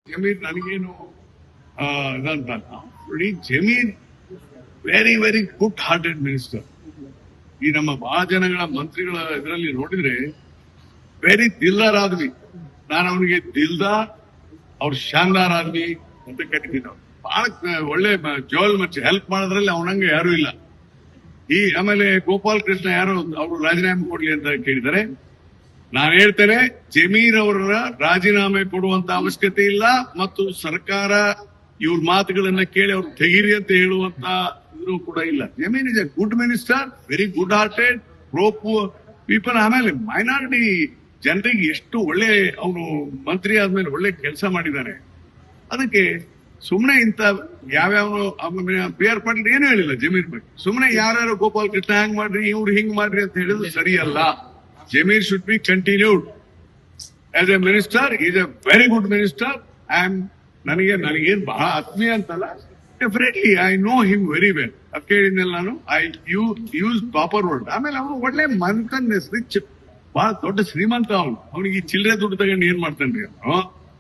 ಜಮೀರ್ ನನಗೇನು ಇದಂತಲ್ಲ. ನೋಡಿ, Zameer very very good hearted minister. ಈ ನಮ್ಮ ಬಹಳ ಜನಗಳ ಮಂತ್ರಿಗಳ ಇದರಲ್ಲಿ ನೋಡಿದ್ರೆ ವೆರಿ ದಿಲ್ದಾರ್ ಆದ್ಮಿ. ನಾನು ಅವನಿಗೆ ದಿಲ್ದಾರ್ ಅವ್ರ ಶಾನ್ದಾರ್ ಆದ್ಮಿ ಅಂತ ಕರಿತೀನಿ. ಅವ್ರು ಬಹಳ ಒಳ್ಳೆ ಜೋಲ್ ಮಚ್ಚ ಹೆಲ್ಪ್ ಮಾಡೋದ್ರಲ್ಲಿ ಅವನಂಗೆ ಯಾರು ಇಲ್ಲ. ಈ ಆಮೇಲೆ ಗೋಪಾಲ್ ಕೃಷ್ಣ ಯಾರು ಅವರು ರಾಜೀನಾಮೆ ಕೊಡ್ಲಿ ಅಂತ ಕೇಳಿದರೆ ನಾನು ಹೇಳ್ತೇನೆ, ಜಮೀರ್ ಅವರ ರಾಜೀನಾಮೆ ಕೊಡುವಂತ ಅವಶ್ಯಕತೆ ಇಲ್ಲ ಮತ್ತು ಸರ್ಕಾರ ಇವ್ರ ಮಾತುಗಳನ್ನ ಕೇಳಿ ಅವ್ರು ತೆಗೀರಿ ಅಂತ ಹೇಳುವಂತ ಇದ್ರೂ ಕೂಡ ಇಲ್ಲ. Zameer is A good minister, very good hearted, pro people. ಆಮೇಲೆ ಮೈನಾರಿಟಿ ಜನರಿಗೆ ಎಷ್ಟು ಒಳ್ಳೆ ಅವನು ಮಂತ್ರಿ ಆದ್ಮೇಲೆ ಒಳ್ಳೆ ಕೆಲಸ ಮಾಡಿದ್ದಾರೆ. ಅದಕ್ಕೆ ಸುಮ್ನೆ ಇಂತ ಯಾವ್ಯಾವ ಪಿ ಆರ್ ಪಾಟೀಲ್ ಏನು ಹೇಳಿಲ್ಲ ಜಮೀರ್ ಬಗ್ಗೆ. ಸುಮ್ನೆ ಯಾರ್ಯಾರು ಗೋಪಾಲ್ ಕೃಷ್ಣ ಹ್ಯಾಂಗ್ ಮಾಡ್ರಿ ಇವ್ರು ಹಿಂಗ್ ಮಾಡ್ರಿ ಅಂತ ಹೇಳಿದ್ರು ಸರಿಯಲ್ಲ. Jamir should be continued as a minister. He is a very good minister. ನನಗೇನು ಬಹಳ ಆತ್ಮೀಯ ಅಂತಲ್ಲ, definitely I know him very well. ಕೇಳಿದ್ನಲ್ಲ ನಾನು, ಐ ಯೂಸ್ ಪ್ರಾಪರ್ ವರ್ಡ್. ಆಮೇಲೆ ಅವನು ಒಳ್ಳೆ ಮನ್ಕನ್ ರಿಚ್, ಬಹಳ ದೊಡ್ಡ ಶ್ರೀಮಂತ. ಅವನಿಗೆ ಚಿಲ್ಲರೆ ದುಡ್ಡು ತಗೊಂಡು ಏನ್ ಮಾಡ್ತಾನ್ರಿ ಅವನು.